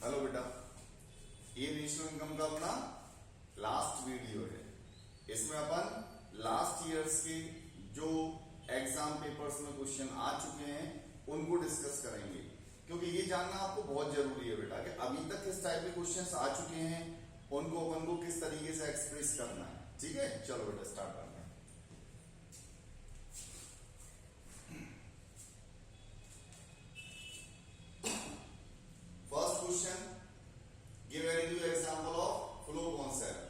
Hello बेटा, ये national income का अपना लास्ट वीडियो है। इसमें अपन लास्ट ईयर्स के जो एग्जाम पेपर्स में क्वेश्चन आ चुके हैं उनको डिस्कस करेंगे, क्योंकि ये जानना आपको बहुत जरूरी है बेटा कि अभी तक किस टाइप के क्वेश्चंस आ चुके हैं, उनको अपन को किस तरीके से एक्सप्रेस करना है। ठीक है, चलो बेटा स्टार्ट करते हैं। First question, give any two example of flow concept.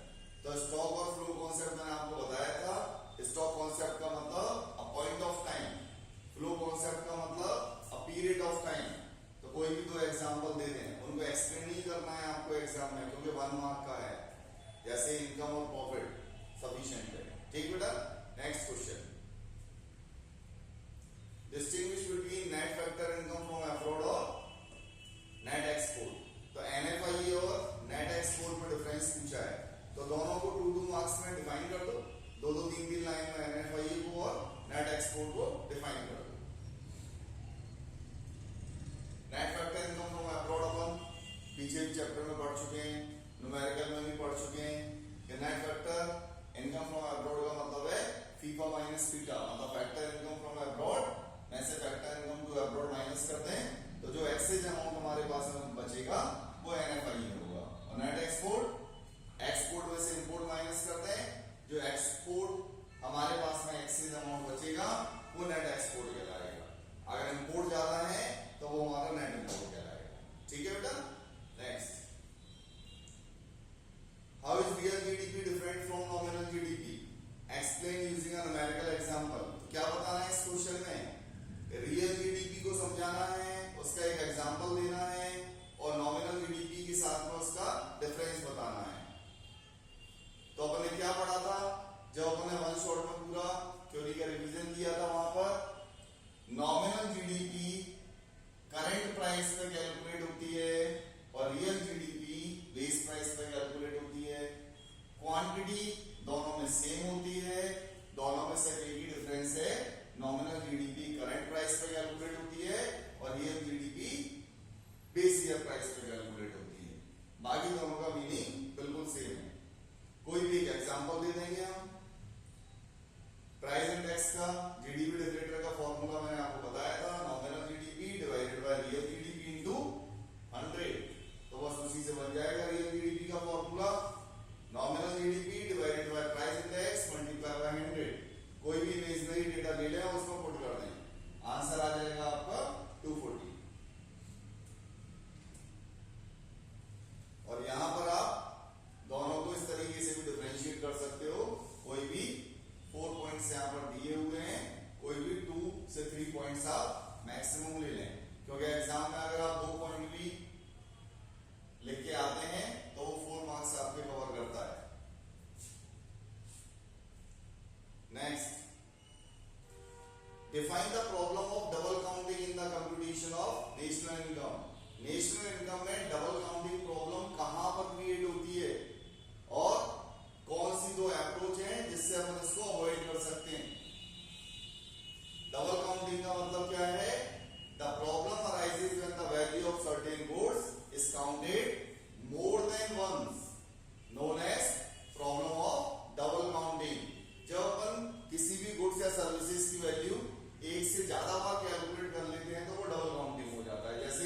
तो स्टॉक और फ्लो कॉन्सेप्ट मैंने आपको बताया था। स्टॉक कॉन्सेप्ट का मतलब a point of time, flow concept का मतलब अ पीरियड ऑफ टाइम। तो कोई भी दो एग्जांपल दे दें, उनको एक्सप्लेन नहीं करना है आपको एग्जाम में, क्योंकि 1 मार्क का है। जैसे इनकम और प्रॉफिट सफिशिएंट है। ठीक बेटा, next question, distinguish between net factor income from abroad और नेट एक्सपोर्ट। तो एनएफआई और नेट एक्सपोर्ट में डिफरेंस पूछा है, तो दोनों को 2-2 मार्क्स में डिफाइन कर दो। 2-2 3-3 लाइन में एनएफआई को और नेट एक्सपोर्ट को डिफाइन कर दो। Net factor income from abroad अपन पीछे चैप्टर में पढ़ चुके हैं, न्यूमेरिकल में भी पढ़ चुके हैं कि net factor income from abroad का मतलब है फीफा माइनस थीटा, मतलब फैक्टर इनकम फ्रॉम अब्रॉड में से factor income to abroad minus करते हैं, तो जो एक्सेस अमाउंट हमारे पास में बचेगा वो एनएफआई में होगा। और नेट एक्सपोर्ट, एक्सपोर्ट में से इंपोर्ट माइनस करते हैं, जो एक्सपोर्ट हमारे पास में एक्सेस अमाउंट बचेगा वो नेट एक्सपोर्ट कहलाएगा। अगर इंपोर्ट ज्यादा है तो वो हमारा नेट इंपोर्ट कहलाएगा। ठीक है बेटा, next, how is real GDP different from nominal GDP, explain using a numerical example. क्या बताना है इस क्वेश्चन में? रियल जीडीपी को समझाना है, उसका एक एग्जांपल देना है और नॉमिनल जीडीपी के साथ में उसका डिफरेंस बताना है। तो अपन ने क्या पढ़ा था जब अपन ने वन शॉट में पूरा थ्योरी का रिवीजन किया था? वहां पर नॉमिनल जीडीपी करंट प्राइस पे कैलकुलेट होती है और रियल जीडीपी बेस प्राइस पे कैलकुलेट होती है। क्वांटिटी दोनों में सेम होती है, दोनों में सिर्फ एक ही डिफरेंस है, नॉमिनल जीडीपी करंट प्राइस पे कैलकुलेट होती है और real GDP base year price पे कैलकुलेट होती है। बाकी दोनों का मीनिंग बिल्कुल सेम है। कोई भी एक एग्जांपल दे देंगे हम। प्राइस इंडेक्स का जीडीपी डिफरेटर का फॉर्मूला मैंने आपको बताया था, nominal GDP divided by real GDP into 100। तो बस उसी से बन जाएगा रियल जीडीपी का formula, nominal GDP divided by price index multiply by 100। कोई भी इमेजिनरी डेटा ले लें और उसको पुट कर दें, आंसर आ जाएगा आपका 240। और यहां पर आप दोनों को इस तरीके से भी डिफरेंशिएट कर सकते हो। कोई भी 4 पॉइंट्स यहां पर दिए हुए हैं, कोई भी 2 से 3 पॉइंट्स आप मैक्सिमम ले लें, क्योंकि एग्जाम में अगर आप 2 पॉइंट भी लिख के आते हैं तो वो 4 मार्क्स आपके कवर करता है। Next, define the problem of double counting in the computation of national income. National income में डबल काउंटिंग प्रॉब्लम कहां पर क्रिएट होती है और कौन सी दो अप्रोच है जिससे हम इसको अवॉइड कर सकते हैं। डबल काउंटिंग का मतलब क्या है? The problem arises when the value of certain goods is counted more than once, known as problem of double counting. जब अपन किसी भी गुड्स या सर्विसेज की वैल्यू एक से ज्यादा बार कैलकुलेट कर लेते हैं तो वो डबल काउंटिंग हो जाता है। जैसे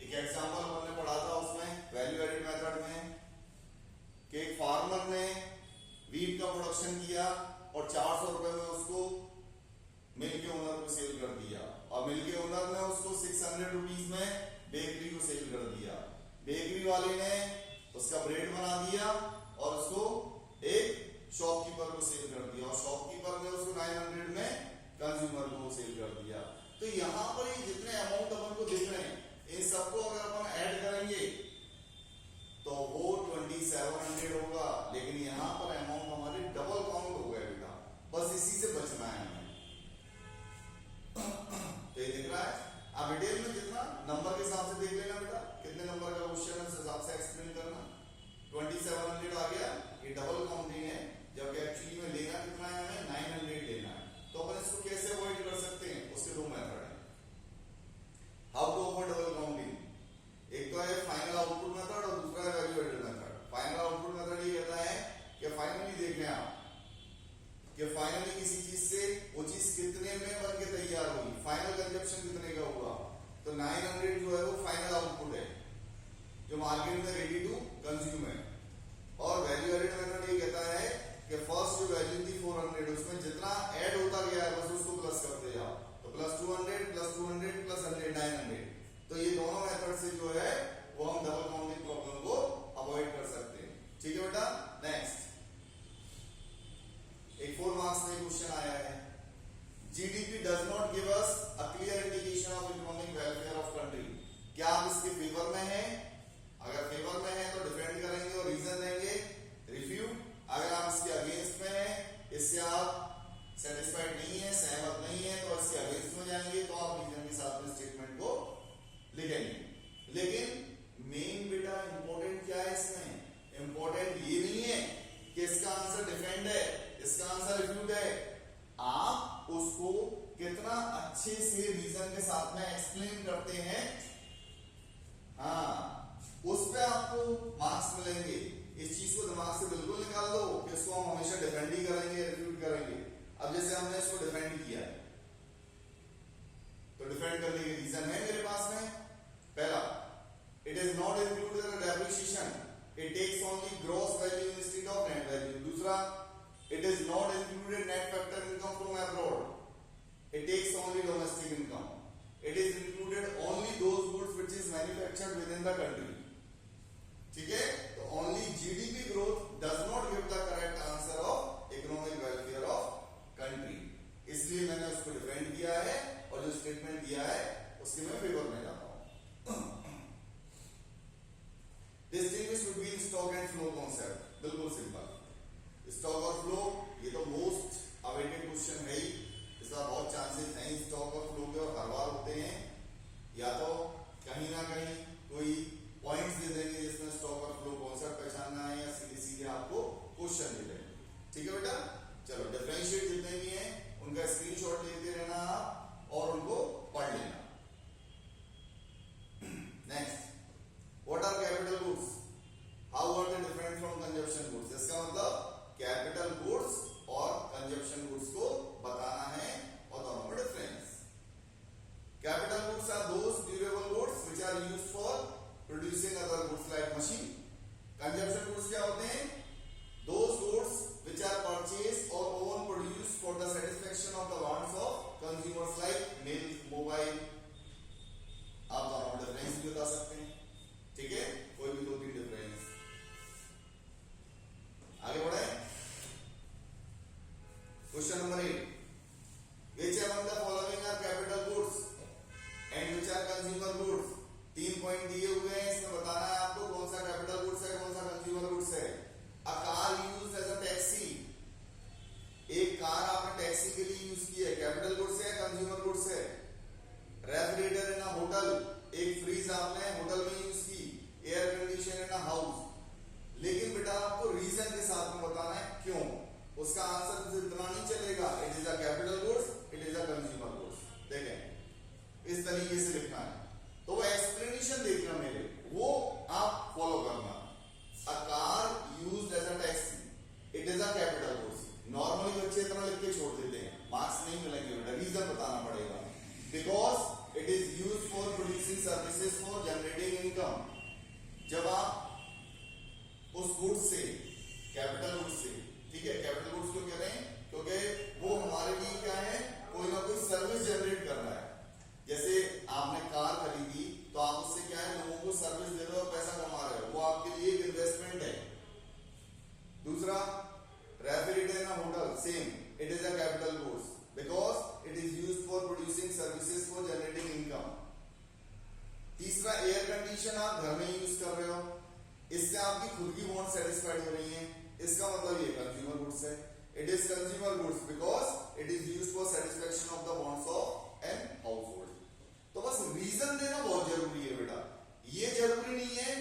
एक एग्जांपल हमने पढ़ा था उसमें वैल्यू एडिड मेथड में कि एक फार्मर ने वीट का प्रोडक्शन किया और 400 रुपए में उसको मिल के ओनर को सेल कर दिया, और मिल के ओनर ने उसको 600 रुपीज में बेकरी को सेल कर दिया। बेकरी वाले ने उसका ब्रेड बना दिया और उसको एक शॉपकीपर को सेल कर दिया, और शॉपकीपर ने उसको 900 में कंज्यूमर को सेल कर दिया। तो यहां पर ये जितने अमाउंट अपन को दिख रहे हैं, इन सबको अगर अपन ऐड करेंगे तो वो 2700 होगा, लेकिन यहां पर अमाउंट हमारे डबल काउंट हो गए बेटा। बस इसी से बचना है हमें। तो ये दिख रहा है, आप डिटेल में जितना नंबर के हिसाब से देख लेना बेटा, कितने नंबर का क्वेश्चन है उस हिसाब से एक्सप्लेन करना। 2700 आ गया, ये डबल काउंटिंग है, जबकि एक्चुअली में लेना कितना है हमें? 900 लेना है। तो अपन इसको कैसे अवॉइड कर सकते हैं? उसके 2 मेथड हैं। How to avoid double counting? तो 900 जो है वो फाइनल आउटपुट है जो मार्केट में रेडी टू कंज्यूम है। और वैल्यू एडेड मेथड ये कहता है कि फर्स्ट जो वैल्यू थी 400 उसमें जितना ऐड होता गया है बस उसको प्लस करते जाओ, तो प्लस 200 प्लस 200 प्लस 100 900। तो ये दोनों मेथड से जो है वो हम डबल काउंटिंग प्रॉब्लम को अवॉइड कर सकते हैं। ठीक है बेटा। नेक्स्ट एक 4 मार्क्स में क्वेश्चन आया है, GDP does not give us a clear indication of economic welfare of country. क्या आप इसके फेवर में हैं? अगर फेवर में है तो डिफेंड करेंगे और रीजन देंगे, रिफ्यूट। अगर आप इसके अगेंस्ट में हैं, इससे आप सेटिस्फाइड नहीं है, सहमत नहीं है, तो इसके अगेंस्ट में जाएंगे तो आप रीजन के साथ में स्टेटमेंट को लिखेंगे। लेकिन मेन बेटा इंपॉर्टेंट क्या है इसमें? इंपॉर्टेंट ये नहीं है कि इसका आंसर डिफेंड है, इसका आंसर रिफ्यूट है। आप उसको कितना अच्छे से रीजन के साथ में एक्सप्लेन करते हैं, हाँ, उस पे आपको मार्क्स मिलेंगे। इस चीज को दिमाग से बिल्कुल निकाल दो कि इसको हम हमेशा डिफेंड ही करेंगे, रिफ्यूट करेंगे। अब जैसे हमने इसको डिफेंड किया है तो डिफेंड करने के रीजन है मेरे पास में। पहला, it is not included in depreciation, it takes only gross value instead of net value. दूसरा, it is not included net factor income from abroad, it takes only domestic income, it is included only those goods which is manufactured within the country. ठीक है, तो only GDP growth does not give the correct answer of economic welfare of country. इसलिए मैंने उसको defend किया है और जो स्टेटमेंट दिया है उसके मैं फेवर में जाता हूं। Distinguish between stock and flow concept, बिल्कुल सिंपल। स्टॉक और फ्लो ये तो मोस्ट अवेटेड क्वेश्चन है ही, इसका बहुत चांसेस हैं स्टॉक और फ्लो के, और हर बार होते हैं। या तो कहीं ना कहीं कोई पॉइंट्स दे देंगे जिसमें स्टॉक और फ्लो कॉन्सेप्ट पहचानना है, या सीधे सीधे आपको क्वेश्चन दे देंगे। ठीक है बेटा, चलो डिफरेंशिएट जितने भी हैं उनका स्क्रीनशॉट लेते रहना आप और उनको पढ़ लेना। Next, what are capital goods, how are they different from consumption goods. इसका मतलब कैपिटल गुड्स और कंजप्शन गुड्स को बताना है और दोनों में difference. Capital goods are those durable goods which are used for producing other goods like machine. Consumption goods क्या होते हैं? Those goods which are purchased or own produced for the satisfaction of the wants of consumers like milk, mobile। आप दोनों difference भी बता सकते हैं। ठीक है, कोई भी 2-3 डिफरेंस। आगे बढ़े, question number 8, which among the following are capital goods and which are consumer goods। 3 point दिए हुए हैं, इसमें बताना है आपको कौन सा कैपिटल गुड्स है, कौन सा कंज्यूमर गुड्स है। A car used as a taxi, एक कार आपने टैक्सी के लिए यूज की है, कैपिटल गुड्स है, कंज्यूमर गुड्स है। रेफ्रिजरेटर इन अ होटल, एक फ्रीज आपने होटल में यूज की। Air conditioner in a house. लेकिन बेटा आपको रीजन के साथ में बताना है क्यों। उसका आंसर इतना नहीं चलेगा, it is a capital goods, it is a consumer goods. देखें इस तरीके से लिखना है, तो वो एक्सप्लेनेशन देखना मेरे, वो आप फॉलो करना। A car used as a taxi, it is a capital goods। Normally बच्चे इतना लिख के छोड़ देते हैं, मार्क्स नहीं मिलेंगे बेटा, रीजन बताना पड़ेगा। Because it is used for producing services for generating income. जब आप उस गुड्स से, कैपिटल गुड्स से, ठीक है, कैपिटल गुड्स क्यों कह रहे हैं? क्योंकि वो हमारे लिए क्या है, कोई ना कोई सर्विस जनरेट कर रहा है। जैसे आपने कार खरीदी तो आप उससे क्या है, लोगों को सर्विस दे रहे हो, पैसा कमा रहे हो, वो आपके लिए एक इन्वेस्टमेंट है। दूसरा, refrigerator in a hotel, same, it is a capital goods because it is used for producing services for generating income. तीसरा, एयर कंडीशन आप घर में यूज कर रहे हो, इससे आपकी खुद की वांट सेटिस्फाइड हो रही है, इसका मतलब ये कंज्यूमर गुड्स है। It is consumer goods because it is used for satisfaction of the wants of an household. तो बस रीजन देना बहुत जरूरी है बेटा, ये जरूरी नहीं है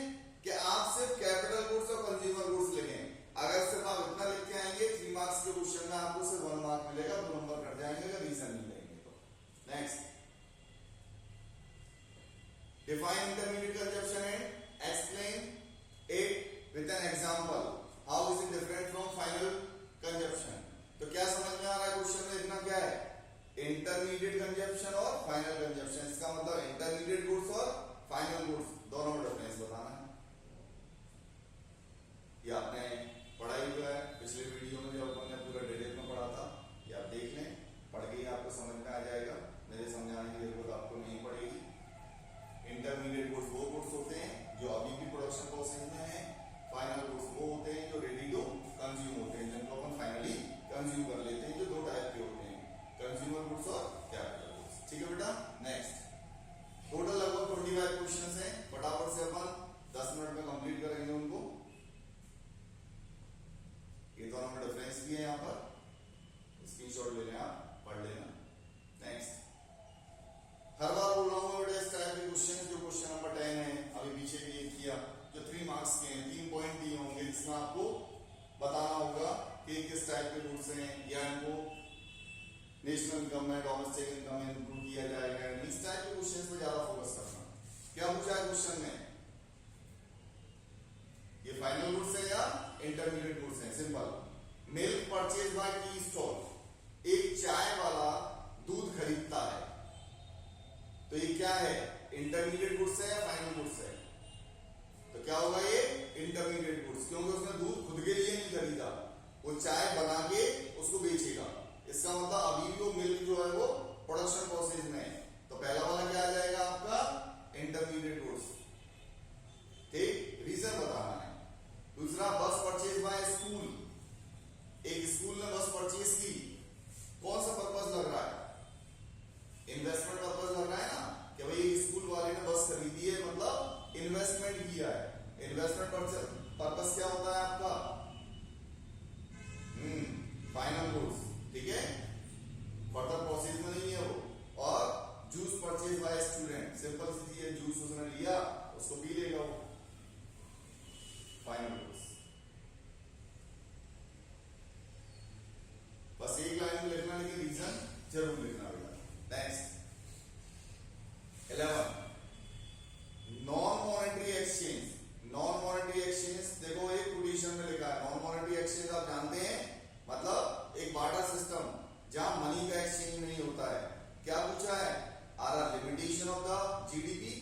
कि आप सिर्फ कैपिटल गुड्स और कंज्यूमर गुड्स लिखें। अगर सिर्फ आप इतना लिख के आएंगे 3 मार्क्स के क्वेश्चन में आपको सिर्फ 1 मार्क मिलेगा, 2 नंबर कट जाएंगे अगर रीजन नहीं देंगे तो। Next, define intermediate consumption and explain it with an example, how is it different from final consumption. तो क्या समझ में आ रहा है क्वेश्चन में? इतना क्या है, इंटरमीडिएट कंजप्शन और फाइनल कंजप्शन। इसका मतलब इंटरमीडिएट गुड्स और फाइनल गुड्स दोनों में डिफरेंस बताना है। ये आपने पढ़ा ही हुआ है पिछले वीडियो में, जब हमने पूरा डिटेल में पढ़ा था। ये आप देख लें, पढ़ के ही आपको समझ में आ जाएगा, मेरे समझाने की जरूरत आपको नहीं पड़ेगी। इंटरमीडिएट गुड्स वो गुड्स होते हैं जो अभी भी प्रोडक्शन प्रोसेस में है। फाइनल गुड्स वो होते हैं जो रेडी टू कंज्यूम होते हैं, जिनको अपन फाइनली कंज्यूम कर लेते हैं, जो दो टाइप के होते हैं, कंज्यूमर गुड्स और कैपिटल गुड्स। ठीक है बेटा, नेक्स्ट। टोटल लगभग 25 क्वेश्चंस हैं, फटाफट से अपन 10 मिनट में कंप्लीट करेंगे उनको। ये दोनों में डिफरेंस भी है, यहाँ पर स्क्रीनशॉट ले लें, आप पढ़ लेना। नेक्स्ट, हर बार बोल रहा हूँ बेटा इस टाइप के क्वेश्चन, जो क्वेश्चन नंबर 10 है, अभी पीछे भी ये किया, जो 3 मार्क्स के हैं, 3 पॉइंट दिए होंगे, जिसमें आपको बताना होगा कि किस टाइप के गुड्स हैं, या इनको नेशनल इनकम में, डोमेस्टिक इनकम में इंक्लूड किया जाएगा। इस टाइप के क्वेश्चन पर ज्यादा फोकस करना। क्या पूछा है क्वेश्चन में? ये फाइनल गुड्स है या इंटरमीडिएट गुड्स है? Simple. Milk purchase by tea stall, एक चाय वाला दूध खरीदता है, तो ये क्या है? इंटरमीडिएट गुड्स है या फाइनल गुड्स है? तो क्या होगा ये? इंटरमीडिएट गुड्स, क्योंकि उसने दूध खुद के लिए नहीं खरीदा, वो चाय बना के उसको बेचेगा। इसका मतलब अभी भी वो मिल्क जो है वो प्रोडक्शन प्रोसेस में है, तो पहला वाला क्या आ जाएगा आपका? Intermediate goods. ठीक, रीजन बताना है। दूसरा, बस परचेज बाय स्कूल, एक स्कूल ने बस परचेज की, कौन सा पर्पस लग रहा है? इन्वेस्टमेंट पर्पस लग रहा है ना, कि भाई एक स्कूल वाले ने बस खरीदी है, मतलब इन्वेस्टमेंट किया है। इन्वेस्टमेंट पर्पस क्या होता है आपका? Final goods. ठीक है, फर्दर प्रोसेस में नहीं है वो। और juice purchase by student, simple सी चीज है, जूस उसने लिया, उसको पी लेगा वो, फाइनल गुड्स। बस एक लाइन में लिखना, लेकिन रीजन जरूर लिखना बेटा। Next, 11, non monetary exchange. Non monetary exchange देखो, एक कोटेशन में लिखा है। नॉन मॉनेटरी एक्सचेंज आप जानते हैं, मतलब एक बार्टर सिस्टम जहां मनी का एक्सचेंज नहीं होता है। क्या पूछा है? Are limitation of the GDP.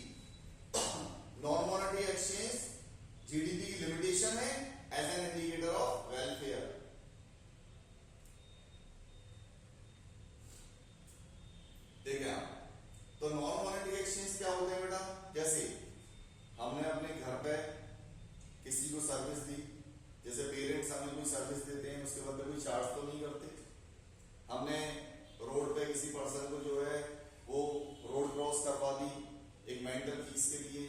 Non monetary exchange GDP की लिमिटेशन है as an indicator of welfare. देखें आप, तो नॉन मॉनेटरी एक्सचेंज क्या होते हैं बेटा? जैसे हमने अपने घर पे किसी को सर्विस दी, जैसे पेरेंट्स हमें कोई सर्विस देते हैं, उसके बदले कोई चार्ज तो नहीं करते। हमने रोड पे किसी पर्सन को जो है वो रोड क्रॉस करवा दी एक मेंटल फीस के लिए,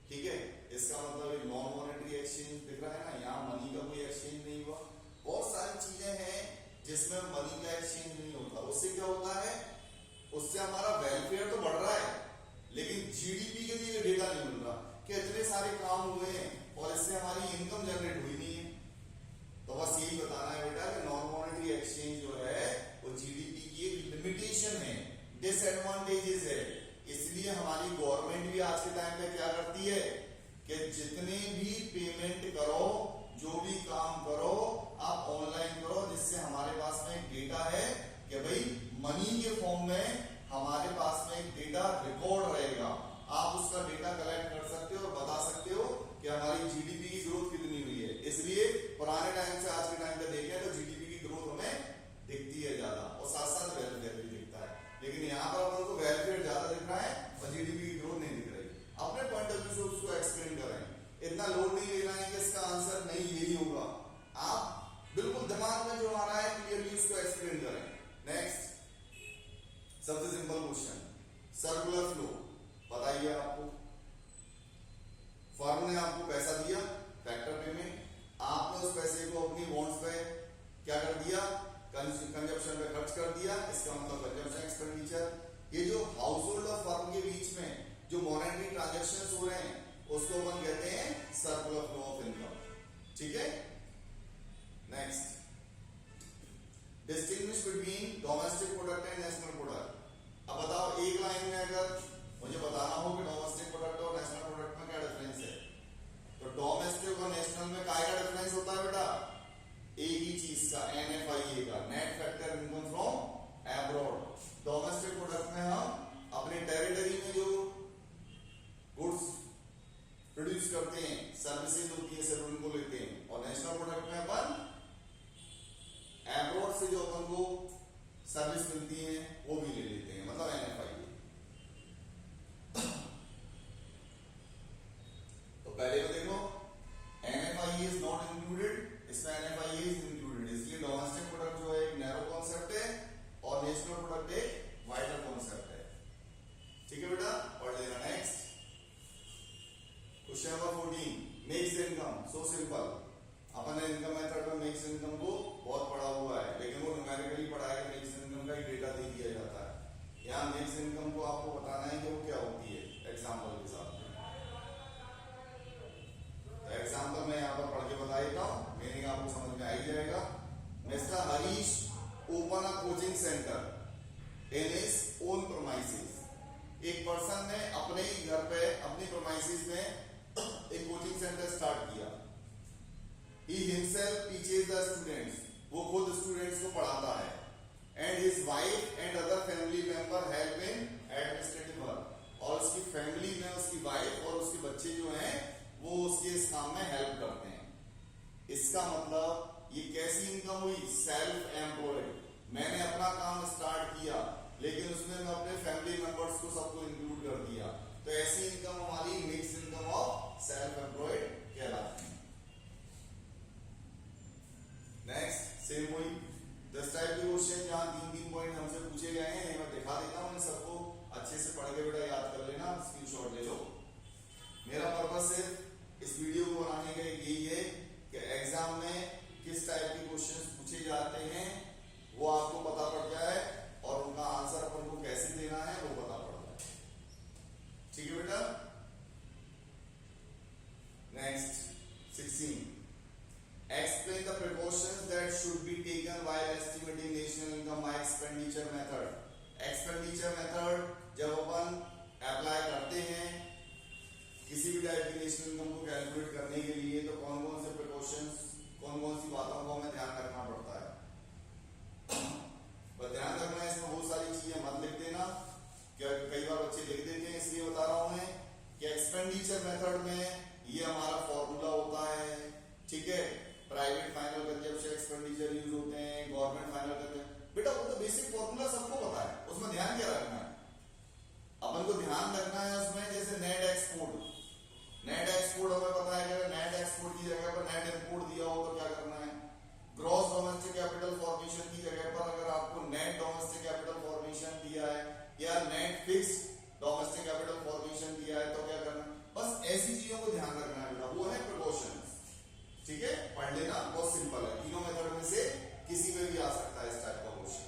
ठीक है, इसका मतलब एक नॉन मॉनेटरी एक्सचेंज दिख रहा है ना, यहाँ मनी का कोई एक्सचेंज नहीं हुआ। बहुत सारी चीजें हैं जिसमें मनी का एक्सचेंज नहीं होता। उससे क्या होता है? उससे हमारा वेलफेयर तो बढ़ रहा है, लेकिन जीडीपी के लिए डेटा नहीं मिल रहा कि इतने सारे काम हुए हैं और इससे हमारी इनकम जनरेट हुई नहीं है। तो बस यही बताना है बेटा कि नॉन मॉनेटरी एक्सचेंज जो है वो जीडीपी की एक लिमिटेशन है, डिसएडवांटेजेस है। इसलिए हमारी गवर्नमेंट भी आज के टाइम पे क्या करती है कि जितने भी पेमेंट करो, जो भी काम करो, आप ऑनलाइन करो, जिससे हमारे पास में एक डेटा है कि भाई मनी के फॉर्म में हमारे पास में एक डेटा रिकॉर्ड रहेगा। आप उसका डेटा कलेक्ट कर सकते हो और बता सकते हो कि हमारी जीडीपी की ग्रोथ कितनी हुई है। इसलिए पुराने टाइम से आज के टाइम पे देखें तो जीडीपी की ग्रोथ हमें दिखती है ज्यादा, और साथ साथ वेलफेयर भी दिखता है। लेकिन यहाँ पर अपन को वेलफेयर ज्यादा दिख रहा है और जीडीपी की ग्रोथ नहीं दिख रही। अपने पॉइंट ऑफ व्यू से उसको एक्सप्लेन करें, इतना लोड नहीं लेना है कि इसका आंसर नहीं यही होगा। आप बिल्कुल दिमाग में जो आ रहा है क्लियरली उसको एक्सप्लेन करें। नेक्स्ट, सबसे सिंपल क्वेश्चन, सर्कुलर फ्लो बताइए आपको। फर्म ने आपको पैसा दिया, फैक्टर पेमेंट, आपने उस पैसे को अपनी बॉन्ड्स पे क्या कर दिया? कंजप्शन पे खर्च कर दिया, इसका मतलब कंजप्शन एक्सपेंडिचर। ये जो हाउस होल्ड और फर्म के बीच में जो मॉनेटरी ट्रांजैक्शंस हो रहे हैं उसको अपन कहते हैं सर्कुलर फ्लो ऑफ इनकम। ठीक है, next, distinguish between domestic product and national product. अब बताओ, एक लाइन में अगर मुझे बताना हो कि डोमेस्टिक प्रोडक्ट और नेशनल प्रोडक्ट में क्या डिफरेंस है, तो डोमेस्टिक और नेशनल में काय का डिफरेंस होता है बेटा? एक ही चीज का, NFIA का, net factor income from abroad. Domestic product में हम अपने इनकम को बहुत पढ़ा हुआ है, लेकिन वो न्यूमेरिकली पढ़ाएगा, मिक्स इनकम का ही डेटा दे दिया जाता है। यहाँ मिक्स इनकम को आपको बताना है कि वो क्या होती है एग्जाम्पल के साथ। तो एग्जाम्पल मैं यहाँ पर पढ़ के बता देता हूँ, मीनिंग आपको समझ में आ ही जाएगा। Mister Harish open a coaching centre in his own premises. एक पर्सन ने अपने ही घर पे अपनी प्रोमाइसेस में एक कोचिंग सेंटर स्टार्ट किया। He himself teaches the students, वो खुद स्टूडेंट्स को पढ़ाता है। And his wife and other family member help in administrative work, और उसकी फैमिली में उसकी वाइफ और उसके बच्चे जो हैं वो उसके इस काम में हेल्प करते हैं। इसका मतलब ये कैसी इनकम हुई? Self employed. मैंने अपना काम स्टार्ट किया, लेकिन उसमें मैं अपने फैमिली मेंबर्स को सबको इंक्लूड कर दिया, तो ऐसी इनकम हमारी mix income of self employed कहलाती है। नेक्स्ट सेम वही 10 टाइप के क्वेश्चन जहां 3-3 पॉइंट हमसे पूछे गए हैं, मैं दिखा देता हूं, इन सबको अच्छे से पढ़ के बेटा याद कर लेना, स्क्रीनशॉट ले लो। मेरा पर्पस सिर्फ इस वीडियो को बनाने का यही है कि एग्जाम में किस टाइप के क्वेश्चंस पूछे जाते हैं वो आपको पता पड़ जाए, और उनका आंसर अपन को कैसे देना है वो पता पड़ जाए। ठीक है बेटा। Next 16, explain the precautions that should be taken while estimating national income by expenditure method। expenditure method जब अपन अप्लाई करते हैं किसी भी टाइप की नेशनल इनकम को कैलकुलेट करने के लिए, तो कौन कौन से प्रिकॉशंस, कौन कौन सी बातों को हमें ध्यान रखना पड़ता है। पर ध्यान रखना है, इसमें बहुत सारी चीजें मत लिख देना, क्या कई बार बच्चे लिख देते हैं, इसलिए बता रहा हूं मैं कि एक्सपेंडिचर मेथड में ये हमारा फॉर्मूला होता है। ठीक है, private final consumption expenditure use होते हैं, गवर्नमेंट फाइनल कंजप्शन, बेटा वो तो बेसिक फॉर्मूला सबको पता है, उसमें ध्यान क्या रखना है? अपन को ध्यान रखना है उसमें जैसे नेट एक्सपोर्ट, नेट एक्सपोर्ट हमें पता है कि अगर नेट एक्सपोर्ट की जगह पर नेट इंपोर्ट दिया हो तो क्या करना है। ग्रॉस डोमेस्टिक कैपिटल फॉर्मेशन की जगह पर अगर आपको नेट डोमेस्टिक कैपिटल फॉर्मेशन दिया है या net fixed domestic capital formation दिया है तो क्या करना है। बस ऐसी चीजों को ध्यान रखना है बेटा, वो है प्रिकॉशंस। ठीक है, पढ़ लेना, बहुत सिंपल है, तीनों मेथड में से किसी में भी आ सकता है इस टाइप का क्वेश्चन।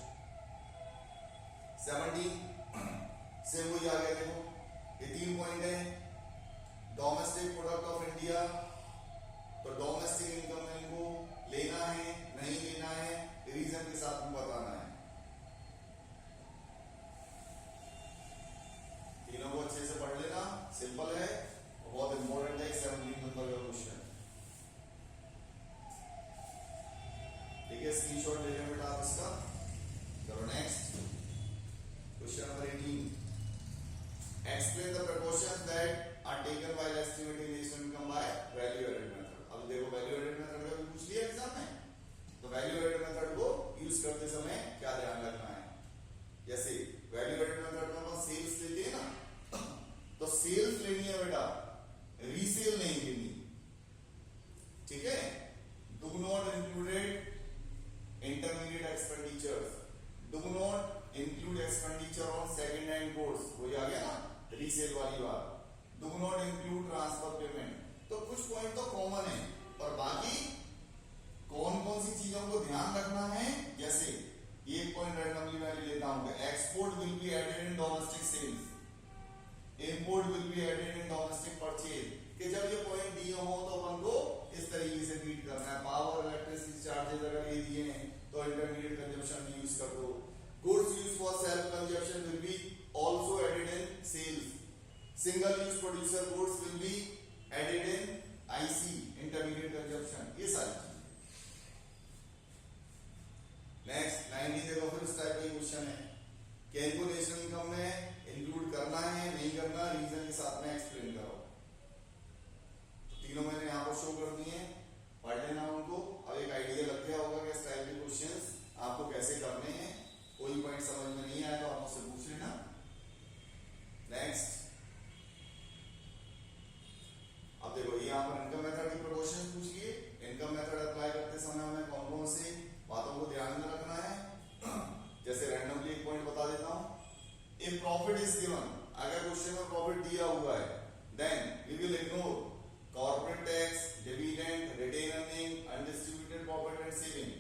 17 से वही आ गया, देखो ये 3 पॉइंट है। डोमेस्टिक प्रोडक्ट ऑफ इंडिया, तो डोमेस्टिक इनकम इनको लेना है नहीं लेना है, रीजन के साथ में बताना है। तीनों को अच्छे से पढ़ लेना, सिंपल है, बहुत इंपॉर्टेंट है, 17 नंबर का क्वेश्चन। ठीक है, स्क्रीनशॉट ले लें बेटा आप इसका। चलो next question number 18, explain the precautions that are taken while estimating national income by value added method. अब देखो वैल्यू एडेड मेथड का भी पूछ लिया एग्जाम में, तो वैल्यू एडेड मेथड को यूज करते समय क्या ध्यान रखना है। जैसे वैल्यू एडेड मेथड में अपन सेल्स लेते हैं ना, तो सेल्स लेनी है बेटा, रीसेल नहीं लेनी। ठीक है, do not included intermediate expenditures, do not include expenditure on second hand goods, वो आ गया ना रीसेल वाली बात, do not include transfer payment। तो कुछ पॉइंट तो कॉमन है, और बाकी कौन कौन सी चीजों को ध्यान रखना है। जैसे एक पॉइंट रैंडमली मैं लेता हूं, export will be added in domestic sales, import will be added in domestic purchase, कि जब ये पॉइंट दिए हो तो अपन को इस तरीके से ट्रीट करना है। पावर इलेक्ट्रिसिटी चार्जेस अगर ये दिए हैं तो इंटरमीडिएट कंजप्शन यूज कर दो। Goods use for self consumption will be also added in sales, single use producer goods will be added in IC, intermediate consumption, ये सारी चीजें। नेक्स्ट 19 देखो, फिर इस टाइप का क्वेश्चन है कि इनको नेशनल इनकम में इंक्लूड करना है नहीं करना, रीजन के साथ में एक्सप्लेन करो। तीनों मैंने यहाँ पर शो कर दिए, पढ़ लेना उनको। अब एक आइडिया लग गया होगा कि इस टाइप के क्वेश्चंस आपको कैसे करने हैं। कोई पॉइंट समझ में नहीं आया तो आप मुझसे पूछ लेना। नेक्स्ट, अब देखो यहाँ पर इनकम मेथड के प्रिकॉशंस पूछ लिए। इनकम मेथड अप्लाई करते समय हमें कौन कौन सी बातों को ध्यान में रखना है। जैसे रैंडमली एक पॉइंट बता देता हूं, इफ प्रॉफिट इज गिवन, अगर क्वेश्चन में प्रॉफिट दिया हुआ है, then we will ignore corporate tax, dividend, retained earning, undistributed profit and saving.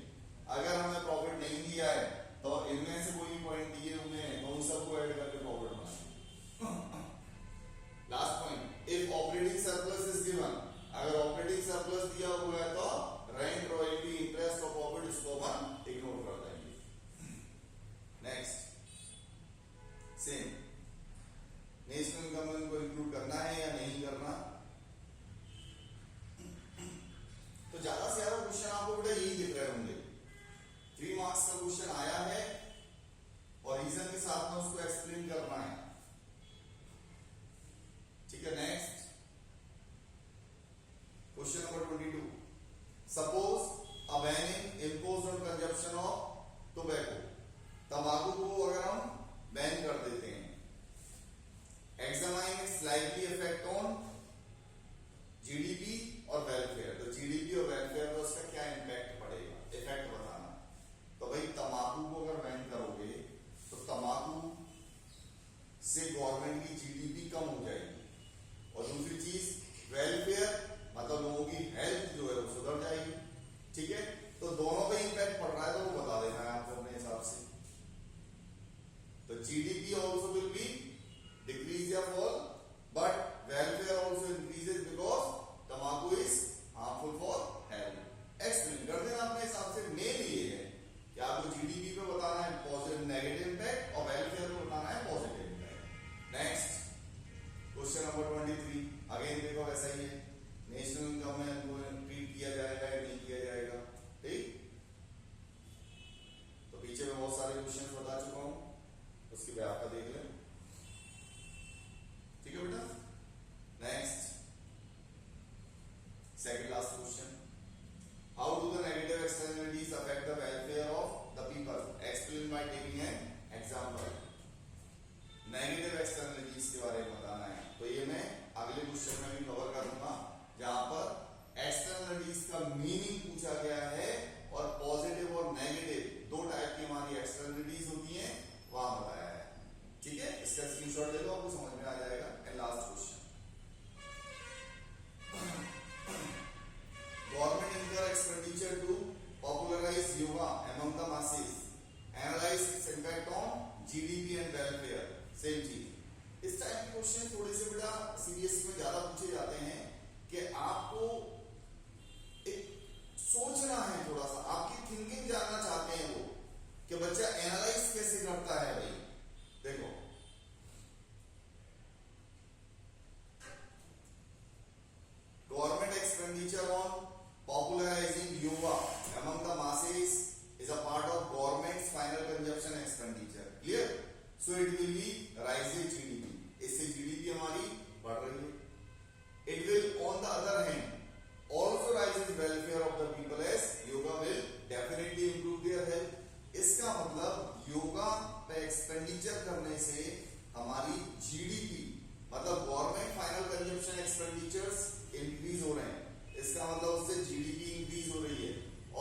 अगर हमें प्रॉफिट नहीं दिया है तो इनमें से कोई पॉइंट दिए हुए हैं तो उन सबको ऐड करके प्रॉफिट बनाएंगे। Last point, if operating surplus is given, अगर ऑपरेटिंग सरप्लस दिया हुआ है तो रेंट, रॉयल्टी, इंटरेस्ट और प्रॉफिट इसको अपन इग्नोर कर देंगे। नेक्स्ट, सेम नेशनल इनकम को इंक्लूड करना है या नहीं करना। तो ज्यादा से ज्यादा क्वेश्चन आपको बेटा यही दिख रहे होंगे। 3 मार्क्स का क्वेश्चन आया है और रीजन के साथ में उसको एक्सप्लेन करना है। ठीक है, next question number 22। Suppose a ban imposed on consumption of tobacco, तंबाकू को अगर हम बैन कर देते हैं, examine it's likely effect on GDP और वेलफेयर। तो जीडीपी और वेलफेयर पर उसका क्या इंपैक्ट पड़ेगा, इफेक्ट बताना। तो भाई तंबाकू को अगर बैन करोगे तो तंबाकू से गवर्नमेंट की जीडीपी कम हो जाएगी और दूसरी चीज वेलफेयर मतलब लोगों की हेल्थ जो है वो सुधर जाएगी। ठीक है, तो दोनों पे इंपैक्ट पड़ रहा है तो वो बता देना है आपको अपने हिसाब से। तो GDP also will be decrease या fall, but welfare also increases because तंबाकू is harmful for health. Explain कर देना अपने हिसाब से। मेन ये है कि आपको जीडीपी पे बताना है पॉजिटिव नेगेटिव इंपैक्ट और वेलफेयर पे बताना है positive impact. Next question number 23। Again देखो वैसा ही है, नेशनल इनकम में ट्रीट किया जाएगा या नहीं किया जाएगा। ठीक, तो पीछे में बहुत सारे क्वेश्चन बता चुका हूं, उसकी व्याख्या देख लें। ठीक है बेटा, next second last question, how do the negative externalities affect the welfare of the people, explain by taking an example. Negative externalities के बारे में बताना है, तो ये मैं अगले क्वेश्चन में भी कवर करूंगा जहां पर एक्सटर्नलिटीज का मीनिंग पूछा गया है और पॉजिटिव और नेगेटिव 2 टाइप की हमारी एक्सटर्नलिटीज होती हैं वहां बताया है। ठीक है, इसका स्क्रीनशॉट ले लो, आपको समझ में आ जाएगा। And last question, government incur expenditure to popularise yoga among the masses, analyse its impact on GDP and welfare. Same चीज, इस टाइप के क्वेश्चन थोड़े से बेटा सीबीएसई में ज्यादा पूछे जाते हैं कि आपको एक सोचना है, थोड़ा सा आपकी थिंकिंग जानना चाहते हैं वो कि बच्चा एनालाइज कैसे करता है। भाई देखो, government expenditure on popularising yoga among the masses is a part of governments final consumption expenditure. Clear, so it will be rising GDP, इससे जीडीपी हमारी बढ़ रही है। It will on the other hand also rises welfare of the people as yoga will definitely improve their health। इसका मतलब योगा पे expenditure करने से हमारी जीडीपी मतलब government final consumption expenditures increase हो रहे हैं। इसका मतलब उससे जीडीपी इंक्रीज हो रही है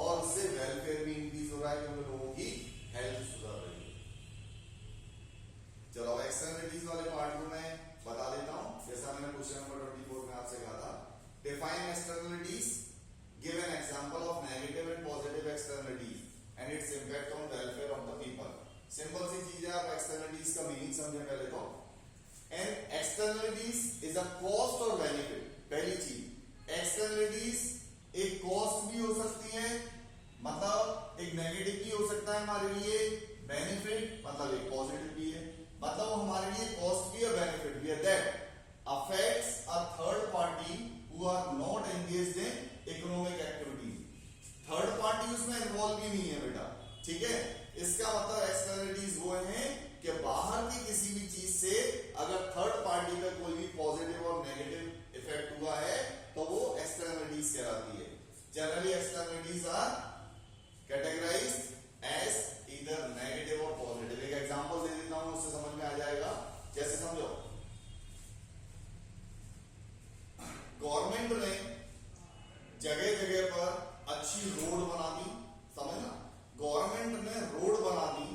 और उससे वेलफेयर भी इंक्रीज हो रहा है क्योंकि लोगों की हेल्थ सुधर रही है। चलो एक्सटर्नलिटीज वाले पार्ट को मैं बता देता हूं, जैसा मैंने क्वेश्चन नंबर 24 में आपसे कहा था। Define externalities, give an example of negative and positive externalities and its impact on welfare of the people। Simple सी चीज है, आप एक्सटर्नलिटीज का मीनिंग समझे पहले तो। And externalities is a cost और बेनिफिट। पहली चीज, एक्सटर्नलिटीज एक कॉस्ट भी हो सकती है, मतलब एक नेगेटिव भी हो सकता है हमारे लिए, बेनिफिट मतलब एक पॉजिटिव भी है, मतलब हमारे लिए कॉस्ट भी है बेनिफिट भी है। That affects a third party who are not engaged in economic activities। Third party उसमें इन्वॉल्व भी नहीं है बेटा। ठीक है, इसका मतलब एक्सटर्नलिटीज वो हैं कि बाहर की किसी भी चीज से अगर थर्ड पार्टी का कोई भी पॉजिटिव और नेगेटिव इफेक्ट हुआ है तो वो एक्सटर्नलिटीज कहलाती है। Generally externalities are categorised as either negative और पॉजिटिव। एक एग्जांपल दे देता हूं, उससे समझ में आ जाएगा। जैसे समझो, गवर्नमेंट ने जगह जगह पर अच्छी रोड बना दी, समझना, गवर्नमेंट ने रोड बना दी,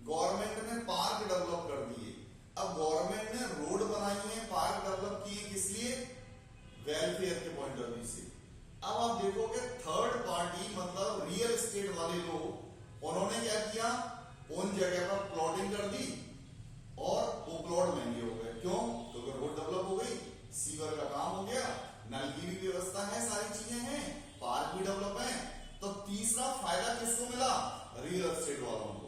गवर्नमेंट ने पार्क डेवलप कर दिए। अब गवर्नमेंट ने रोड बनाई है, पार्क डेवलप किए, किस लिए? वेलफेयर वेलफेयर के पॉइंट ऑफ व्यू से। अब आप देखोगे थर्ड पार्टी मतलब रियल एस्टेट वाले लोग, उन्होंने क्या किया, उन जगह पर प्लॉटिंग कर दी और वो प्लॉट महंगे हो गए। क्यों? क्योंकि रोड डेवलप हो गई, सीवर का काम हो गया, नल की भी व्यवस्था है, सारी चीजें हैं, पार्क भी डेवलप है। तो तीसरा फायदा किसको मिला? रियल एस्टेट वालों को।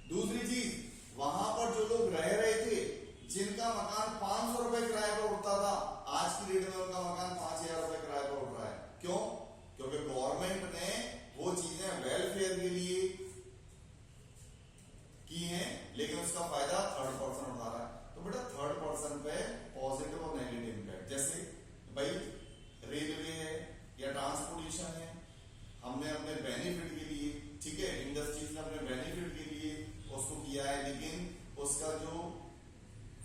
दूसरी चीज, वहां पर जो लोग रह रहे थे, जिनका मकान 500 रुपए किराए पर उठता था, आज की डेट में उनका मकान 5000 रुपए किराए पर उठ रहा है। क्यों? क्योंकि गवर्नमेंट ने वो चीजें वेलफेयर के लिए की हैं, लेकिन उसका फायदा थर्ड पर्सन उठा रहा है। तो बेटा थर्ड पर्सन पे पॉजिटिव और नेगेटिव इंपैक्ट, जैसे भाई रेलवे है या ट्रांसपोर्टेशन है, हमने अपने बेनिफिट के लिए, ठीक है, इंडस्ट्रीज ने अपने बेनिफिट के लिए उसको किया है, लेकिन उसका जो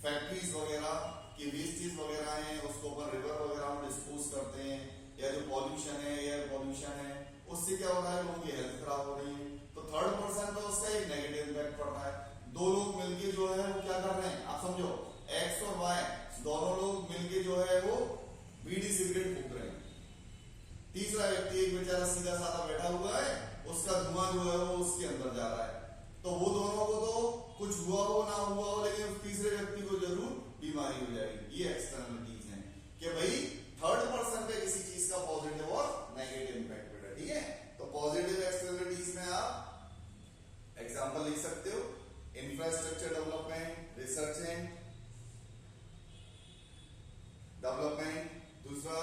फैक्ट्रीज वगैरह की वेस्टेज वगैरह है उसको अपन रिवर वगैरह में डिस्पोज करते हैं, या जो पॉल्यूशन है, एयर पॉल्यूशन है, उससे क्या हो रहा है, लोगों की हेल्थ खराब हो रही है। तो थर्ड पर्सन पे उसका एक नेगेटिव इंपैक्ट पड़ रहा है। दो लोग मिलके जो है वो क्या कर रहे हैं, आप समझो, एक्स और वाई दोनों लोग मिलके जो है वो बीड़ी सिगरेट फूक रहे हैं। तीसरा व्यक्ति एक बेचारा सीधा साधा बैठा हुआ है, उसका धुआं जो है वो उसके अंदर जा रहा है। तो वो दोनों को तो कुछ हुआ हो ना हुआ हो, लेकिन उस तीसरे व्यक्ति को जरूर बीमारी हो जाएगी। ये एक्सटर्नलिटीज हैं कि भाई थर्ड पर्सन पे किसी चीज का पॉजिटिव और नेगेटिव इंपैक्ट पड़ा। ठीक है, तो पॉजिटिव एक्सटर्नलिटीज में आप एग्जांपल लिख सकते हो, infrastructure development, research and development, दूसरा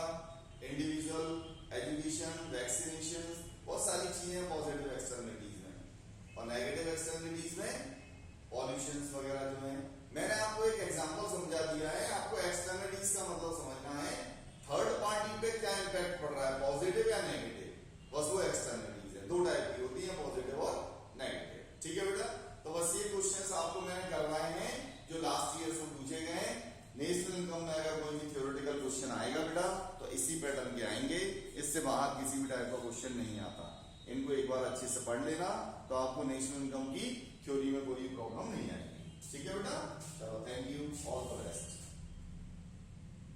इंडिविजुअल एजुकेशन, वैक्सीनेशन, बहुत सारी चीजें पॉजिटिव एक्सटर्नलिटीज में। और नेगेटिव एक्सटर्नलिटीज में पॉल्यूशन वगैरह जो है, मैंने आपको एक एग्जांपल समझा दिया है, आपको एक्सटर्नलिटीज का मतलब समझना है, थर्ड पार्टी पे क्या इंपैक्ट पड़ रहा है, पॉजिटिव या नेगेटिव, बस वो एक्सटर्नलिटीज है। दो टाइप की होती है, पॉजिटिव और नेगेटिव। ठीक है बेटा, तो बस ये क्वेश्चंस आपको मैंने करवाए हैं जो लास्ट ईयर से पूछे गए हैं। नेशनल इनकम में अगर कोई भी थ्योरेटिकल क्वेश्चन आएगा बेटा तो इसी पैटर्न के आएंगे, इससे बाहर किसी भी टाइप का क्वेश्चन नहीं आता। इनको एक बार अच्छे से पढ़ लेना तो आपको नेशनल इनकम की थ्योरी में कोई प्रॉब्लम नहीं आएगी। ठीक है बेटा, चलो thank you, all the best.